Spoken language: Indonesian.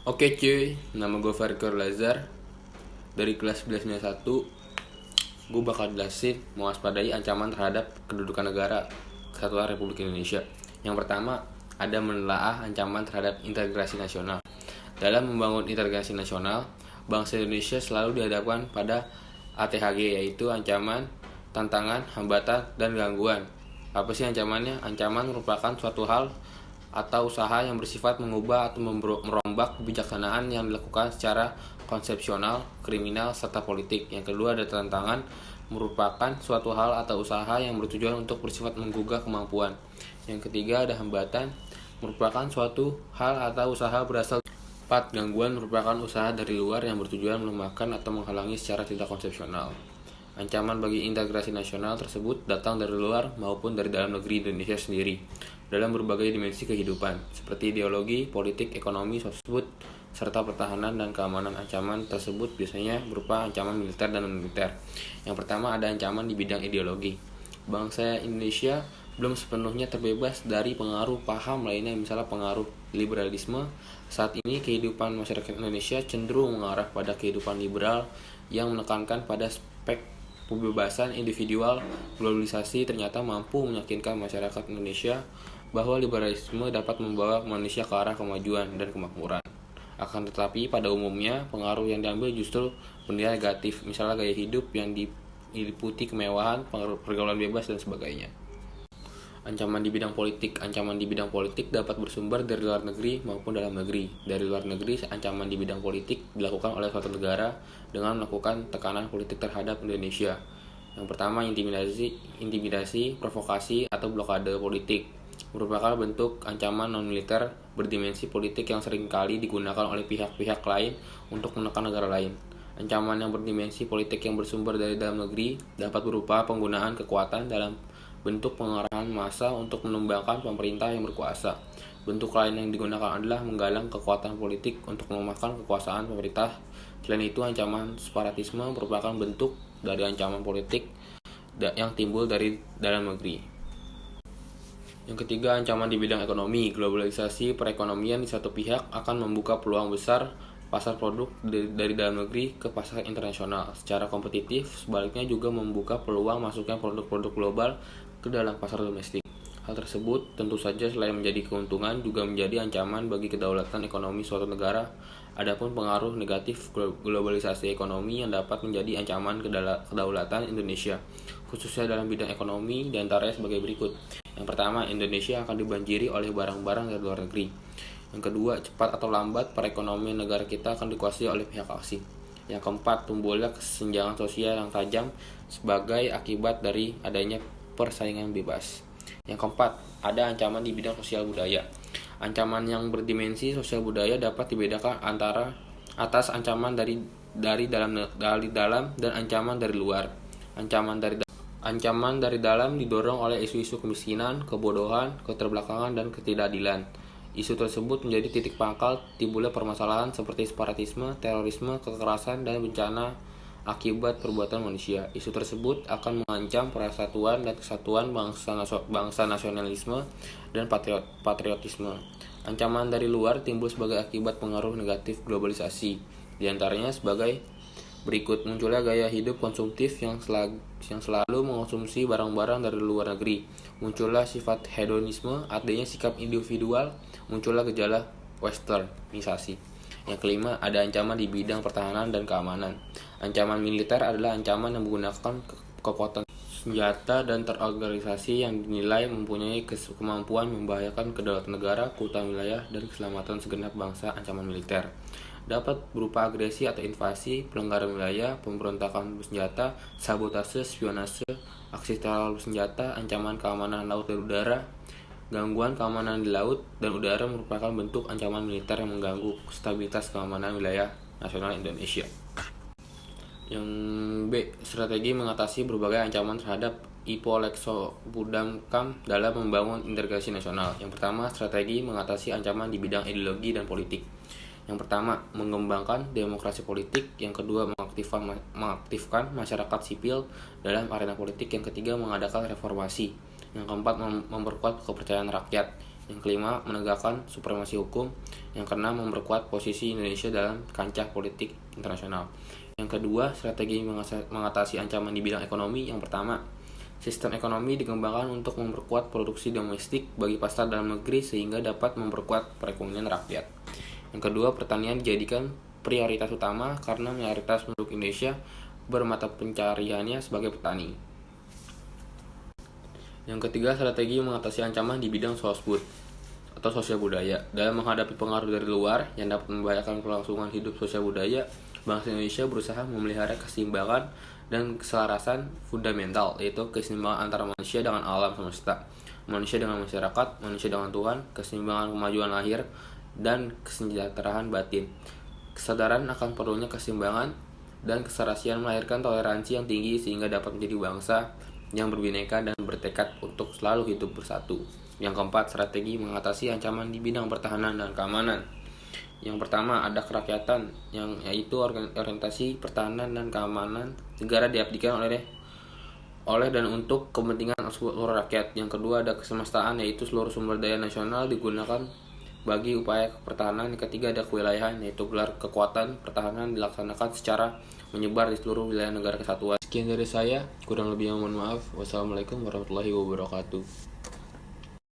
Oke cuy, nama gue Farikor Lazar dari kelas 1101. Gue bakal jelasin mewaspadai ancaman terhadap kedudukan negara Kesatuan Republik Indonesia. Yang pertama, ada menelaah ancaman terhadap integrasi nasional. Dalam membangun integrasi nasional, bangsa Indonesia selalu dihadapkan pada ATHG, yaitu ancaman, tantangan, hambatan, dan gangguan. Apa sih ancamannya? Ancaman merupakan suatu hal atau usaha yang bersifat mengubah atau merombak kebijaksanaan yang dilakukan secara konsepsional, kriminal, serta politik. Yang kedua ada tantangan, merupakan suatu hal atau usaha yang bertujuan untuk bersifat menggugah kemampuan. Yang ketiga ada hambatan, merupakan suatu hal atau usaha berasal. 4. Gangguan merupakan usaha dari luar yang bertujuan melemahkan atau menghalangi secara tidak konsepsional. Ancaman bagi integrasi nasional tersebut datang dari luar maupun dari dalam negeri Indonesia sendiri dalam berbagai dimensi kehidupan, seperti ideologi, politik, ekonomi, sosbud, serta pertahanan dan keamanan. Ancaman tersebut biasanya berupa ancaman militer dan non-militer. Yang pertama ada ancaman di bidang ideologi. Bangsa Indonesia belum sepenuhnya terbebas dari pengaruh paham lainnya, misalnya pengaruh liberalisme. Saat ini kehidupan masyarakat Indonesia cenderung mengarah pada kehidupan liberal yang menekankan pada aspek kebebasan individual. Globalisasi ternyata mampu meyakinkan masyarakat Indonesia bahwa liberalisme dapat membawa manusia ke arah kemajuan dan kemakmuran. Akan tetapi pada umumnya pengaruh yang diambil justru bernilai negatif, misalnya gaya hidup yang diliputi kemewahan, pergaulan bebas, dan sebagainya. Ancaman di bidang politik. Ancaman di bidang politik dapat bersumber dari luar negeri maupun dalam negeri. Dari luar negeri, ancaman di bidang politik dilakukan oleh suatu negara dengan melakukan tekanan politik terhadap Indonesia. Yang pertama, intimidasi, provokasi, atau blokade politik merupakan bentuk ancaman non-militer berdimensi politik yang seringkali digunakan oleh pihak-pihak lain untuk menekan negara lain. Ancaman yang berdimensi politik yang bersumber dari dalam negeri dapat berupa penggunaan kekuatan dalam bentuk pengerahan massa untuk menumbangkan pemerintah yang berkuasa. Bentuk lain yang digunakan adalah menggalang kekuatan politik untuk melemahkan kekuasaan pemerintah. Selain itu, ancaman separatisme merupakan bentuk dari ancaman politik yang timbul dari dalam negeri. Yang ketiga, ancaman di bidang ekonomi. Globalisasi perekonomian di satu pihak akan membuka peluang besar pasar produk dari dalam negeri ke pasar internasional secara kompetitif, sebaliknya juga membuka peluang masuknya produk-produk global ke dalam pasar domestik. Hal tersebut tentu saja selain menjadi keuntungan juga menjadi ancaman bagi kedaulatan ekonomi suatu negara. Adapun pengaruh negatif globalisasi ekonomi yang dapat menjadi ancaman kedaulatan Indonesia, khususnya dalam bidang ekonomi, diantaranya sebagai berikut. Yang pertama, Indonesia akan dibanjiri oleh barang-barang dari luar negeri. Yang kedua, cepat atau lambat perekonomian negara kita akan dikuasai oleh pihak asing. Yang keempat, tumbuhnya kesenjangan sosial yang tajam sebagai akibat dari adanya persaingan bebas. Yang keempat, ada ancaman di bidang sosial budaya. Ancaman yang berdimensi sosial budaya dapat dibedakan antara atas ancaman dari dalam dan ancaman dari luar. Ancaman dari dalam didorong oleh isu-isu kemiskinan, kebodohan, keterbelakangan, dan ketidakadilan. Isu tersebut menjadi titik pangkal timbulnya permasalahan seperti separatisme, terorisme, kekerasan, dan bencana akibat perbuatan manusia. Isu tersebut akan mengancam persatuan dan kesatuan bangsa, nasionalisme, dan patriotisme. Ancaman dari luar timbul sebagai akibat pengaruh negatif globalisasi, diantaranya sebagai berikut: munculnya gaya hidup konsumtif yang selalu mengonsumsi barang-barang dari luar negeri, munculnya sifat hedonisme, artinya sikap individual, munculnya gejala westernisasi. Yang kelima, ada ancaman di bidang pertahanan dan keamanan. Ancaman militer adalah ancaman yang menggunakan kekuatan senjata dan terorganisasi yang dinilai mempunyai kemampuan membahayakan kedaulatan negara, keutuhan wilayah, dan keselamatan segenap bangsa. Ancaman militer dapat berupa agresi atau invasi, pelanggaran wilayah, pemberontakan bersenjata, sabotase, spionase, aksi teror bersenjata. Ancaman keamanan laut dan udara. Gangguan keamanan di laut dan udara merupakan bentuk ancaman militer yang mengganggu stabilitas keamanan wilayah nasional Indonesia. Yang B, strategi mengatasi berbagai ancaman terhadap Ipolexopudamkam dalam membangun integrasi nasional. Yang pertama, strategi mengatasi ancaman di bidang ideologi dan politik. Yang pertama, mengembangkan demokrasi politik. Yang kedua, mengaktifkan masyarakat sipil dalam arena politik. Yang ketiga, mengadakan reformasi. Yang keempat, memperkuat kepercayaan rakyat. Yang kelima, menegakkan supremasi hukum. Yang keenam, memperkuat posisi Indonesia dalam kancah politik internasional. Yang kedua, strategi mengatasi ancaman di bidang ekonomi. Yang pertama, sistem ekonomi dikembangkan untuk memperkuat produksi domestik bagi pasar dalam negeri sehingga dapat memperkuat perekonomian rakyat. Yang kedua, pertanian dijadikan prioritas utama karena mayoritas penduduk Indonesia bermata pencariannya sebagai petani. Yang ketiga, strategi mengatasi ancaman di bidang sosbud atau sosial budaya. Dalam menghadapi pengaruh dari luar yang dapat membahayakan kelangsungan hidup sosial budaya, bangsa Indonesia berusaha memelihara keseimbangan dan keselarasan fundamental, yaitu keseimbangan antara manusia dengan alam semesta, manusia dengan masyarakat, manusia dengan Tuhan, keseimbangan kemajuan lahir, dan kesejahteraan batin. Kesadaran akan perlunya keseimbangan dan keserasian melahirkan toleransi yang tinggi sehingga dapat menjadi bangsa yang berbineka dan bertekad untuk selalu hidup bersatu. Yang keempat, strategi mengatasi ancaman di bidang pertahanan dan keamanan. Yang pertama, ada kerakyatan, yaitu orientasi pertahanan dan keamanan negara diabdikan oleh dan untuk kepentingan seluruh rakyat. Yang kedua, ada kesemestaan, yaitu seluruh sumber daya nasional digunakan bagi upaya pertahanan. Yang ketiga, ada kewilayahan, yaitu gelar kekuatan pertahanan dilaksanakan secara menyebar di seluruh wilayah negara kesatuan. Sekian dari saya, kurang lebihnya mohon maaf. Wassalamualaikum warahmatullahi wabarakatuh.